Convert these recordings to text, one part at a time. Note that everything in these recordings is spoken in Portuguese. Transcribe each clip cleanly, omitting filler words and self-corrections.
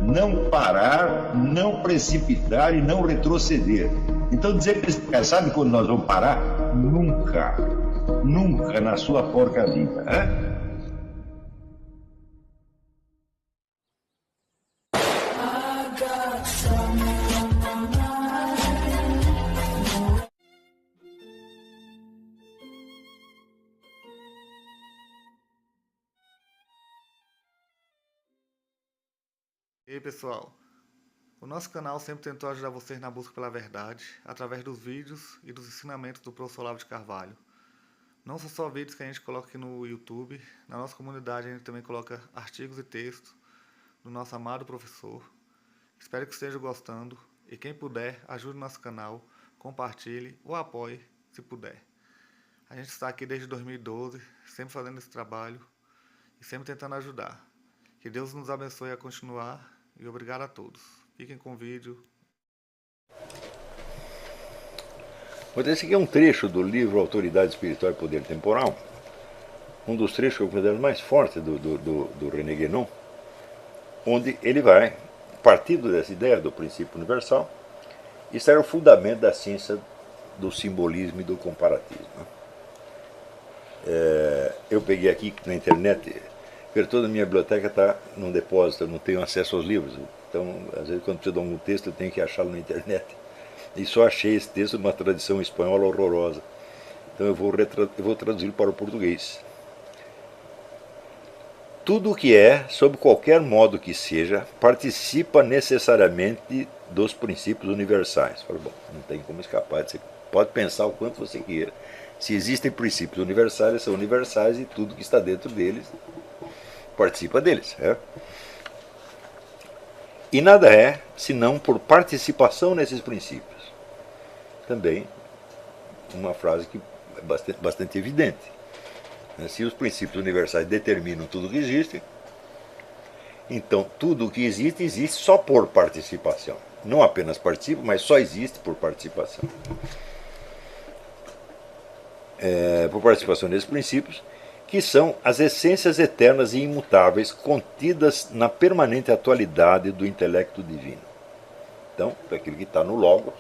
não parar, não precipitar e não retroceder. Então dizer para esse cara, sabe quando nós vamos parar? Nunca. Nunca na sua porca vida. Né? E aí pessoal, o nosso canal sempre tentou ajudar vocês na busca pela verdade, através dos vídeos e dos ensinamentos do professor Olavo de Carvalho. Não são só vídeos que a gente coloca aqui no YouTube, na nossa comunidade a gente também coloca artigos e textos do nosso amado professor. Espero que estejam gostando e quem puder, ajude o nosso canal, compartilhe ou apoie se puder. A gente está aqui desde 2012, sempre fazendo esse trabalho e sempre tentando ajudar. Que Deus nos abençoe a continuar. E obrigado a todos. Fiquem com o vídeo. Esse aqui é um trecho do livro Autoridade Espiritual e Poder Temporal. Um dos trechos que eu considero mais fortes do René Guénon, onde ele vai, partindo dessa ideia do princípio universal, isso era o fundamento da ciência do simbolismo e do comparativismo. Eu peguei aqui na internet, toda a minha biblioteca está num depósito, eu não tenho acesso aos livros. Então, às vezes, quando preciso de algum texto, eu tenho que achá-lo na internet. E só achei esse texto numa tradução espanhola horrorosa. Então, eu vou traduzir para o português. Tudo o que é, sob qualquer modo que seja, participa necessariamente dos princípios universais. Bom, não tem como escapar. Você pode pensar o quanto você queira. Se existem princípios universais, eles são universais e tudo que está dentro deles participa deles. E nada é senão por participação nesses princípios. Também uma frase que é bastante evidente. Se os princípios universais determinam tudo que existe, então tudo o que existe, existe só por participação. Não apenas participa, mas só existe por participação. Por participação nesses princípios, que são as essências eternas e imutáveis contidas na permanente atualidade do intelecto divino. Então, aquilo que está no Logos,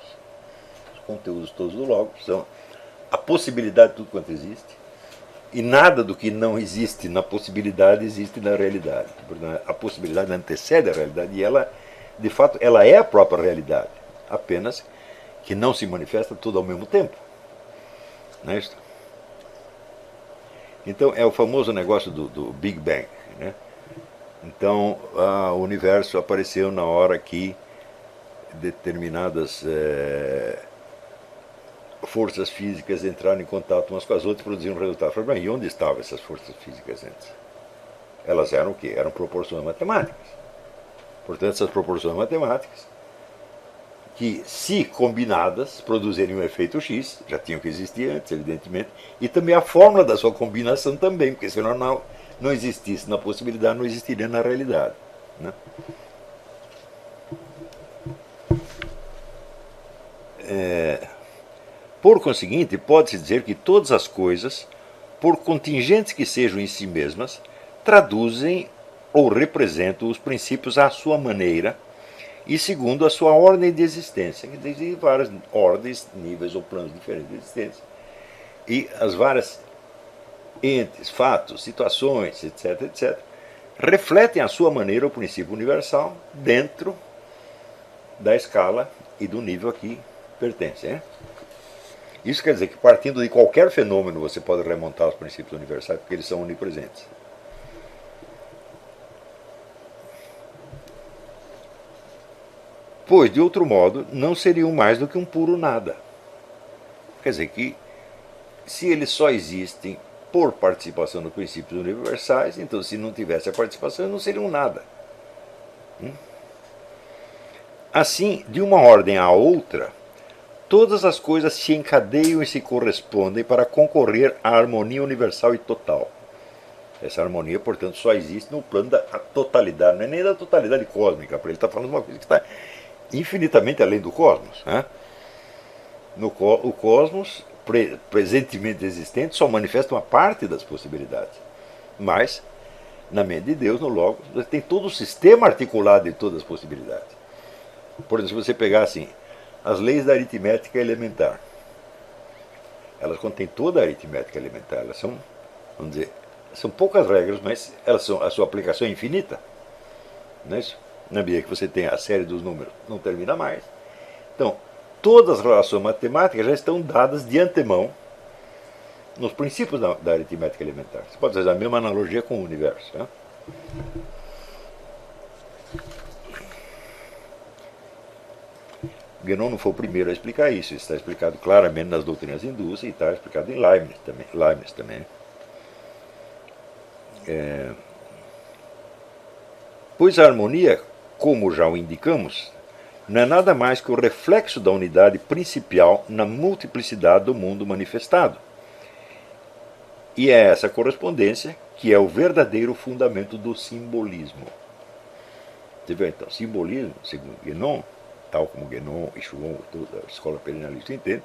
os conteúdos todos do Logos, são a possibilidade de tudo quanto existe, e nada do que não existe na possibilidade existe na realidade. A possibilidade antecede a realidade, e ela, de fato, ela é a própria realidade, apenas que não se manifesta tudo ao mesmo tempo. Não é isso? Então, é o famoso negócio do Big Bang. Né? Então, o universo apareceu na hora que determinadas forças físicas entraram em contato umas com as outras e produziram um resultado. Falei, e onde estavam essas forças físicas antes? Elas eram o quê? Eram proporções matemáticas. Portanto, essas proporções matemáticas, que, se combinadas, produzirem um efeito X, já tinham que existir antes, evidentemente, e também a fórmula da sua combinação também, porque se não existisse na possibilidade, não existiria na realidade. Né? Por conseguinte, pode-se dizer que todas as coisas, por contingentes que sejam em si mesmas, traduzem ou representam os princípios à sua maneira, e segundo a sua ordem de existência, que tem várias ordens, níveis ou planos diferentes de existência. E as várias entes, fatos, situações, etc., etc., refletem à sua maneira o princípio universal dentro da escala e do nível a que pertence. Isso quer dizer que, partindo de qualquer fenômeno, você pode remontar os princípios universais, porque eles são onipresentes. Pois, de outro modo, não seriam mais do que um puro nada. Quer dizer que, se eles só existem por participação dos princípios universais, então, se não tivesse a participação, eles não seriam nada. Assim, de uma ordem à outra, todas as coisas se encadeiam e se correspondem para concorrer à harmonia universal e total. Essa harmonia, portanto, só existe no plano da totalidade, não é nem da totalidade cósmica, para ele está falando de uma coisa que está infinitamente além do cosmos. Né? O cosmos, presentemente existente, só manifesta uma parte das possibilidades. Mas na mente de Deus, no Logos, você tem todo o sistema articulado de todas as possibilidades. Por exemplo, se você pegar assim, as leis da aritmética elementar, elas contêm toda a aritmética elementar, elas são, vamos dizer, são poucas regras, mas elas são, a sua aplicação é infinita. Não é isso? Na medida que você tem a série dos números, não termina mais. Então, todas as relações matemáticas já estão dadas de antemão nos princípios da aritmética elementar. Você pode fazer a mesma analogia com o universo. Né? Guénon não foi o primeiro a explicar isso. Isso está explicado claramente nas doutrinas hindus e está explicado em Leibniz também. Pois a harmonia, como já o indicamos, não é nada mais que o reflexo da unidade principal na multiplicidade do mundo manifestado. E é essa correspondência que é o verdadeiro fundamento do simbolismo. Você vê, então, simbolismo, segundo Guénon, tal como Guénon e Schuon, toda a escola perennialista entende,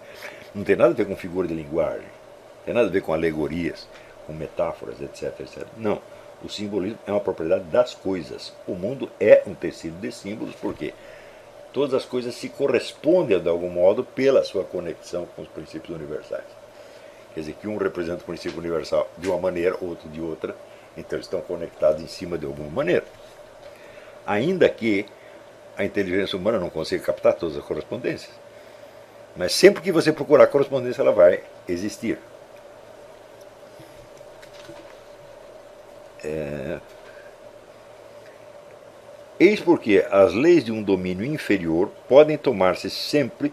não tem nada a ver com figura de linguagem, não tem nada a ver com alegorias, com metáforas, etc, etc. Não. O simbolismo é uma propriedade das coisas. O mundo é um tecido de símbolos, porque todas as coisas se correspondem, de algum modo, pela sua conexão com os princípios universais. Quer dizer, que um representa o princípio universal de uma maneira, outro de outra, então eles estão conectados em cima de alguma maneira. Ainda que a inteligência humana não consiga captar todas as correspondências. Mas sempre que você procurar correspondência, ela vai existir. Eis porque as leis de um domínio inferior podem tomar-se sempre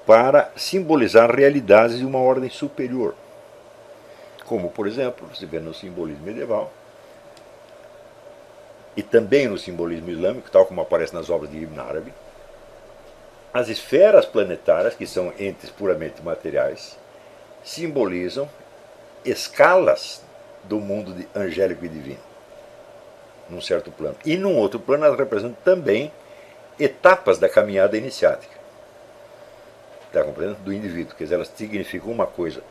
para simbolizar realidades de uma ordem superior. Como, por exemplo, você vê no simbolismo medieval e também no simbolismo islâmico, tal como aparece nas obras de Ibn Arabi, as esferas planetárias, que são entes puramente materiais, simbolizam escalas do mundo angélico e divino, num certo plano. E num outro plano elas representam também etapas da caminhada iniciática. Está compreendendo? Do indivíduo. Quer dizer, elas significam uma coisa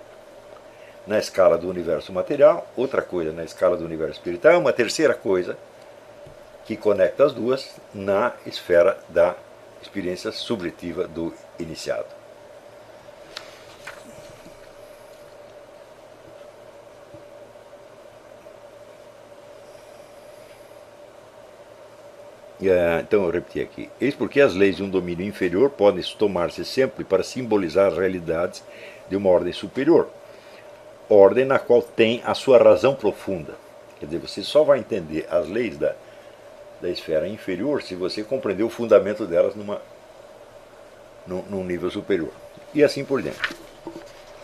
na escala do universo material, outra coisa na escala do universo espiritual, uma terceira coisa que conecta as duas na esfera da experiência subjetiva do iniciado. Então eu repeti aqui. Eis porque as leis de um domínio inferior podem tomar-se sempre para simbolizar as realidades de uma ordem superior. Ordem na qual tem a sua razão profunda. Quer dizer, você só vai entender as leis da esfera inferior se você compreender o fundamento delas num nível superior. E assim por diante.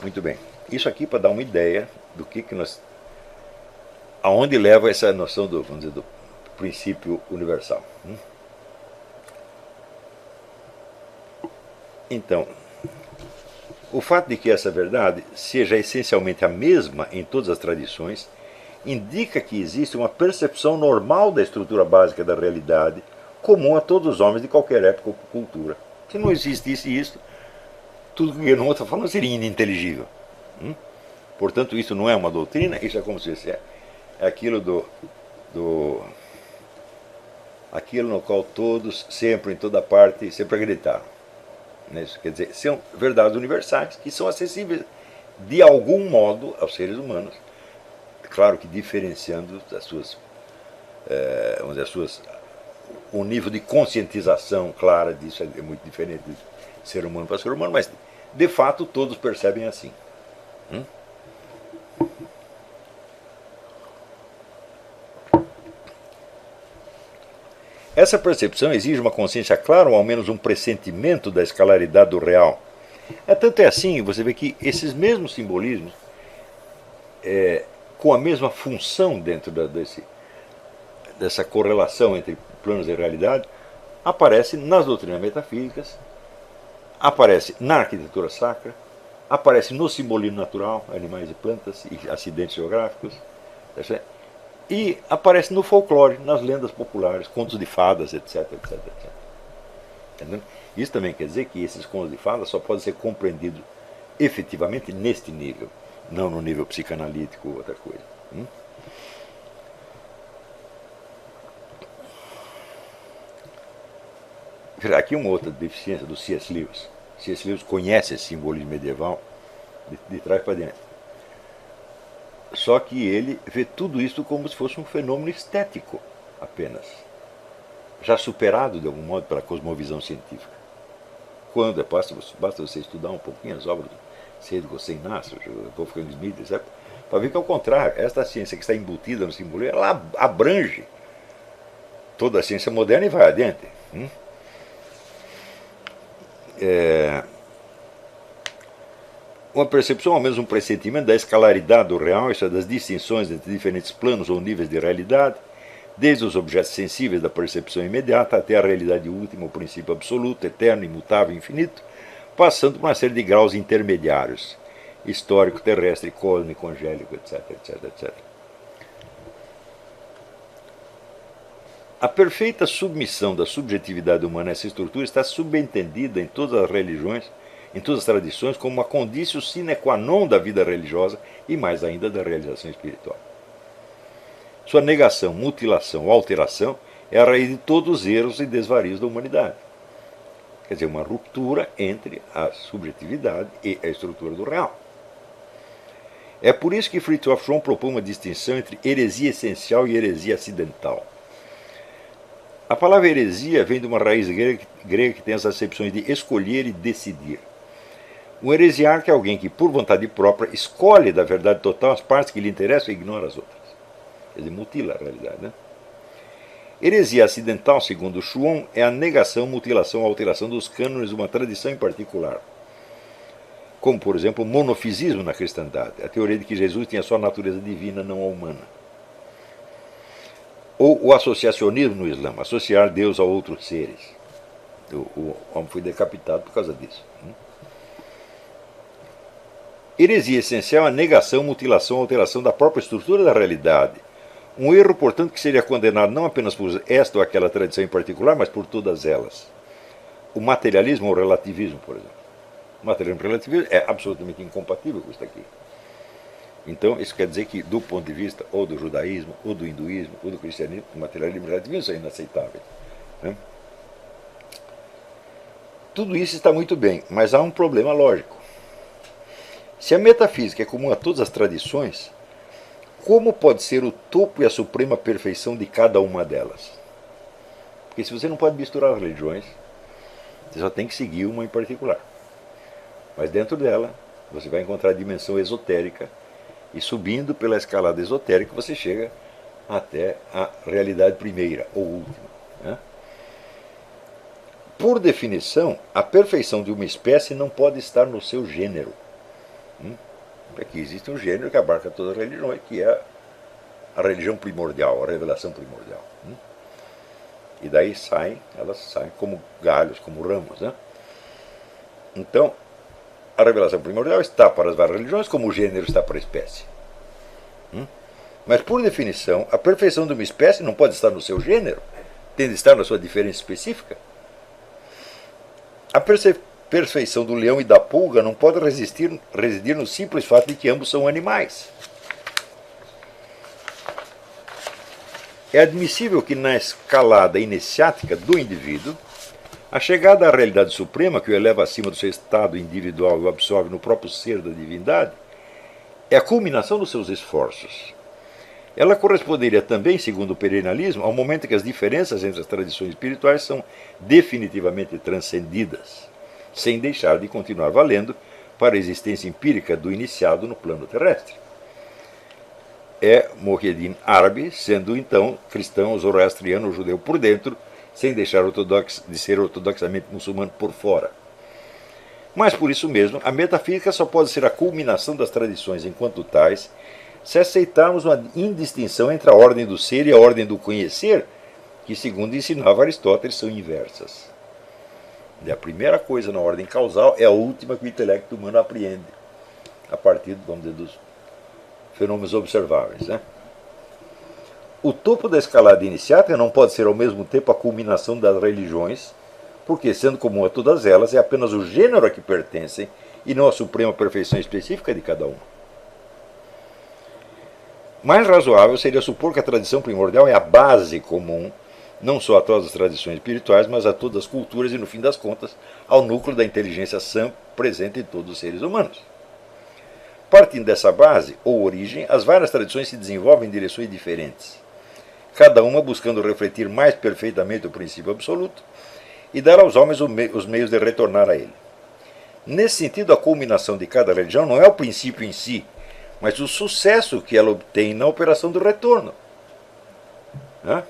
Muito bem. Isso aqui para dar uma ideia do que nós... aonde leva essa noção do, vamos dizer, do princípio universal. Então, o fato de que essa verdade seja essencialmente a mesma em todas as tradições indica que existe uma percepção normal da estrutura básica da realidade comum a todos os homens de qualquer época ou cultura. Se não existisse isso, tudo que Guénon está falando seria ininteligível. Portanto, isso não é uma doutrina, isso é como se fosse aquilo aquilo no qual todos, sempre, em toda parte, sempre acreditaram. Isso quer dizer, são verdades universais que são acessíveis de algum modo aos seres humanos. Claro que diferenciando as suas, vamos dizer, o nível de conscientização clara disso é muito diferente de ser humano para ser humano, mas de fato todos percebem assim. Essa percepção exige uma consciência clara ou ao menos um pressentimento da escalaridade do real. Tanto é assim, você vê que esses mesmos simbolismos, com a mesma função dentro dessa correlação entre planos e realidade, aparece nas doutrinas metafísicas, aparece na arquitetura sacra, aparece no simbolismo natural, animais e plantas e acidentes geográficos, e aparece no folclore, nas lendas populares, contos de fadas, etc, etc, etc. Entendeu? Isso também quer dizer que esses contos de fadas só podem ser compreendidos efetivamente neste nível, não no nível psicanalítico ou outra coisa. Aqui uma outra deficiência do C.S. Lewis. C.S. Lewis conhece esse simbolismo medieval de trás para diante. Só que ele vê tudo isso como se fosse um fenômeno estético apenas, já superado de algum modo pela cosmovisão científica. Quando basta você estudar um pouquinho as obras de Cedric Inácio, Wolfgang Schmidt, etc., para ver que, ao contrário, esta ciência que está embutida no simbolismo, ela abrange toda a ciência moderna e vai adiante. Uma percepção, ao menos um pressentimento da escalaridade do real, isso é, das distinções entre diferentes planos ou níveis de realidade, desde os objetos sensíveis da percepção imediata até a realidade última, o princípio absoluto, eterno, imutável, infinito, passando por uma série de graus intermediários, histórico, terrestre, cósmico, angélico, etc, etc, etc. A perfeita submissão da subjetividade humana a essa estrutura está subentendida em todas as religiões, em todas as tradições, como uma condício sine qua non da vida religiosa e mais ainda da realização espiritual. Sua negação, mutilação ou alteração é a raiz de todos os erros e desvarios da humanidade. Quer dizer, uma ruptura entre a subjetividade e a estrutura do real. É por isso que Fritjof Schromm propõe uma distinção entre heresia essencial e heresia acidental. A palavra heresia vem de uma raiz grega que tem as acepções de escolher e decidir. Um heresiarca é alguém que, por vontade própria, escolhe da verdade total as partes que lhe interessam e ignora as outras. Quer dizer, mutila a realidade, né? Heresia acidental, segundo Schromm, é a negação, mutilação ou alteração dos cânones de uma tradição em particular. Como, por exemplo, o monofisismo na cristandade, a teoria de que Jesus tinha só a natureza divina, não a humana. Ou o associacionismo no Islã, associar Deus a outros seres. O homem foi decapitado por causa disso. Heresia essencial é a negação, mutilação ou alteração da própria estrutura da realidade. Um erro, portanto, que seria condenado não apenas por esta ou aquela tradição em particular, mas por todas elas. O materialismo ou o relativismo, por exemplo. O materialismo e o relativismo é absolutamente incompatível com isso aqui. Então, isso quer dizer que, do ponto de vista ou do judaísmo, ou do hinduísmo, ou do cristianismo, o materialismo e o relativismo são inaceitáveis. Né? Tudo isso está muito bem, mas há um problema lógico. Se a metafísica é comum a todas as tradições, como pode ser o topo e a suprema perfeição de cada uma delas? Porque se você não pode misturar as religiões, você só tem que seguir uma em particular. Mas dentro dela, você vai encontrar a dimensão esotérica, e subindo pela escalada esotérica, você chega até a realidade primeira ou última. Né? Por definição, a perfeição de uma espécie não pode estar no seu gênero. Aqui existe um gênero que abarca todas as religiões, que é a religião primordial, a revelação primordial. E daí elas saem como galhos, como ramos. Né? Então, a revelação primordial está para as várias religiões, como o gênero está para a espécie. Mas, por definição, a perfeição de uma espécie não pode estar no seu gênero, tem de estar na sua diferença específica. A perfeição do leão e da pulga não pode residir no simples fato de que ambos são animais. É admissível que na escalada iniciática do indivíduo, a chegada à realidade suprema, que o eleva acima do seu estado individual e o absorve no próprio ser da divindade, é a culminação dos seus esforços. Ela corresponderia também, segundo o perennialismo, ao momento em que as diferenças entre as tradições espirituais são definitivamente transcendidas, sem deixar de continuar valendo para a existência empírica do iniciado no plano terrestre. É Muhyiddin árabe, sendo então cristão, zoroastriano, judeu por dentro, sem deixar de ser ortodoxamente muçulmano por fora. Mas por isso mesmo, a metafísica só pode ser a culminação das tradições enquanto tais, se aceitarmos uma indistinção entre a ordem do ser e a ordem do conhecer, que, segundo ensinava Aristóteles, são inversas. E a primeira coisa na ordem causal é a última que o intelecto humano apreende, a partir, vamos dizer, dos fenômenos observáveis. Né? O topo da escalada iniciática não pode ser ao mesmo tempo a culminação das religiões, porque, sendo comum a todas elas, é apenas o gênero a que pertencem e não a suprema perfeição específica de cada uma. Mais razoável seria supor que a tradição primordial é a base comum não só a todas as tradições espirituais, mas a todas as culturas e, no fim das contas, ao núcleo da inteligência sã presente em todos os seres humanos. Partindo dessa base, ou origem, as várias tradições se desenvolvem em direções diferentes, cada uma buscando refletir mais perfeitamente o princípio absoluto e dar aos homens os meios de retornar a ele. Nesse sentido, a culminação de cada religião não é o princípio em si, mas o sucesso que ela obtém na operação do retorno. Hã?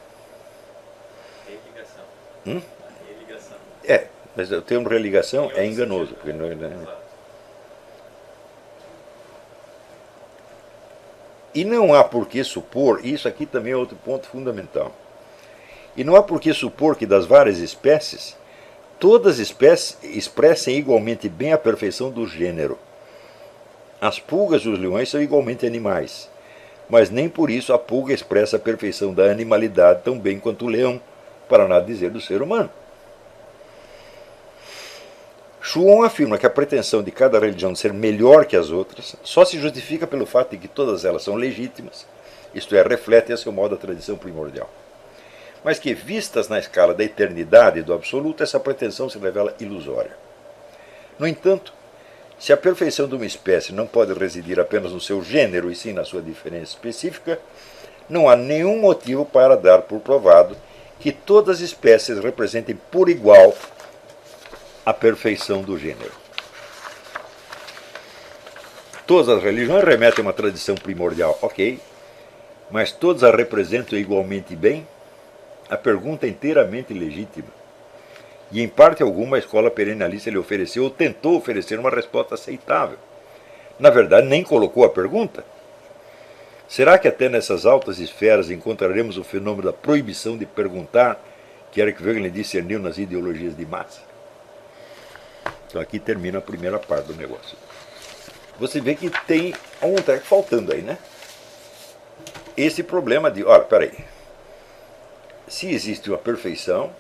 Religação. Religação. Mas o termo religação é enganoso. Porque não é. E não há por que supor, isso aqui também é outro ponto fundamental, e não há por que supor que das várias espécies, todas as espécies expressem igualmente bem a perfeição do gênero. As pulgas e os leões são igualmente animais, mas nem por isso a pulga expressa a perfeição da animalidade tão bem quanto o leão, para nada dizer do ser humano. Schuon afirma que a pretensão de cada religião de ser melhor que as outras só se justifica pelo fato de que todas elas são legítimas, isto é, refletem a seu modo a tradição primordial. Mas que, vistas na escala da eternidade e do absoluto, essa pretensão se revela ilusória. No entanto, se a perfeição de uma espécie não pode residir apenas no seu gênero e sim na sua diferença específica, não há nenhum motivo para dar por provado que todas as espécies representem por igual a perfeição do gênero. Todas as religiões remetem a uma tradição primordial, ok, mas todas a representam igualmente bem? A pergunta é inteiramente legítima. E em parte alguma a escola perennialista lhe ofereceu ou tentou oferecer uma resposta aceitável. Na verdade, nem colocou a pergunta. Será que até nessas altas esferas encontraremos o fenômeno da proibição de perguntar, que era que Wegener discerniu nas ideologias de massa? Então aqui termina a primeira parte do negócio. Você vê que tem um treco faltando aí, né? Esse problema de, olha, peraí, se existe uma perfeição,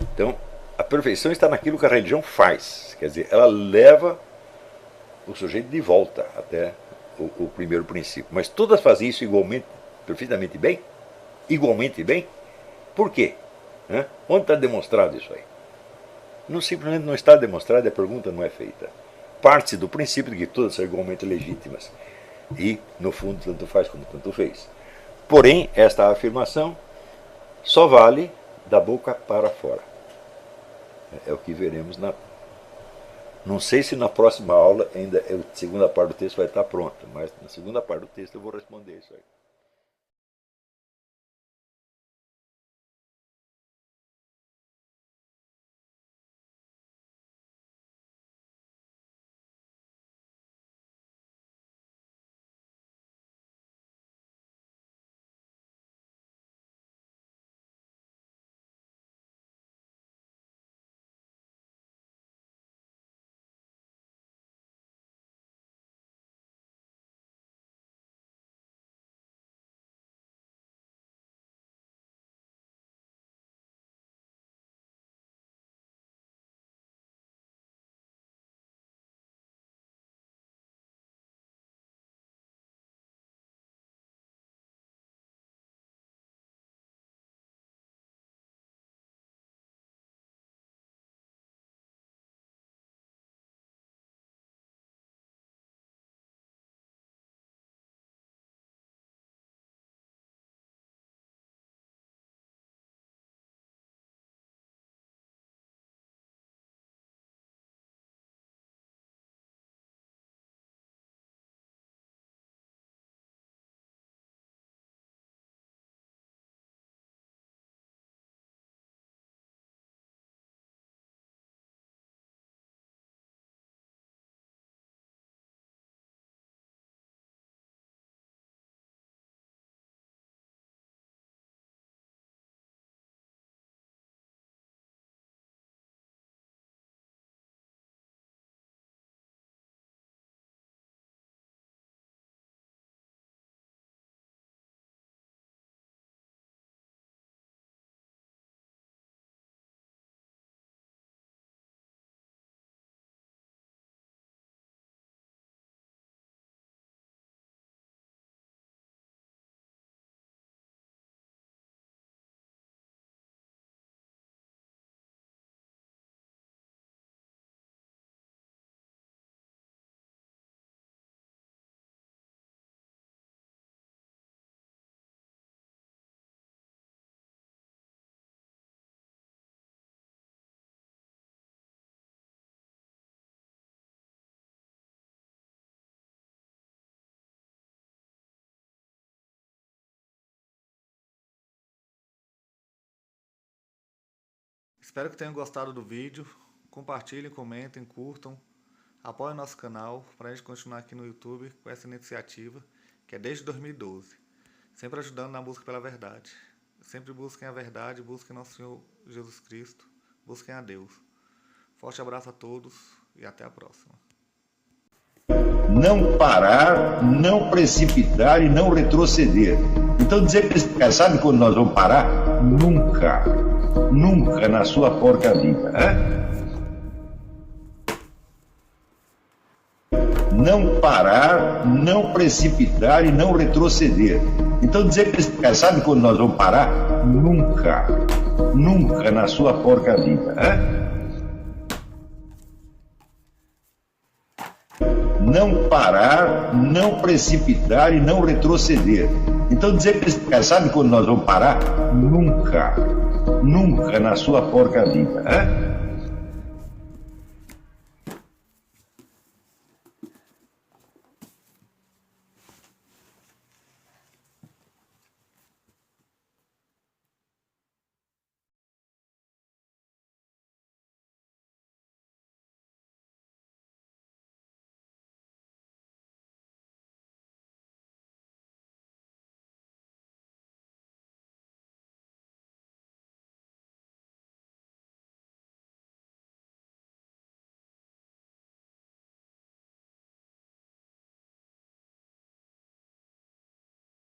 então a perfeição está naquilo que a religião faz. Quer dizer, ela leva o sujeito de volta até o primeiro princípio. Mas todas fazem isso igualmente, perfeitamente bem? Igualmente bem? Por quê? Onde está demonstrado isso aí? Não, simplesmente não está demonstrado e a pergunta não é feita. Parte do princípio de que todas são igualmente legítimas. E, no fundo, tanto faz como tanto fez. Porém, esta afirmação só vale da boca para fora. É o que veremos na... Não sei se na próxima aula ainda a segunda parte do texto vai estar pronta, mas na segunda parte do texto eu vou responder isso aí. Espero que tenham gostado do vídeo. Compartilhem, comentem, curtam. Apoiem nosso canal para a gente continuar aqui no YouTube com essa iniciativa que é desde 2012. Sempre ajudando na busca pela verdade. Sempre busquem a verdade, busquem nosso Senhor Jesus Cristo, busquem a Deus. Forte abraço a todos e até a próxima. Não parar, não precipitar e não retroceder. Então dizer para esse cara, sabe quando nós vamos parar? Nunca. Nunca na sua porca vida. Não parar, não precipitar e não retroceder. Então dizer para esse cara, sabe quando nós vamos parar? Nunca. Nunca na sua porca vida. Não parar, não precipitar e não retroceder. Então dizer para esse cara, sabe quando nós vamos parar? Nunca. Nunca na sua porca vida.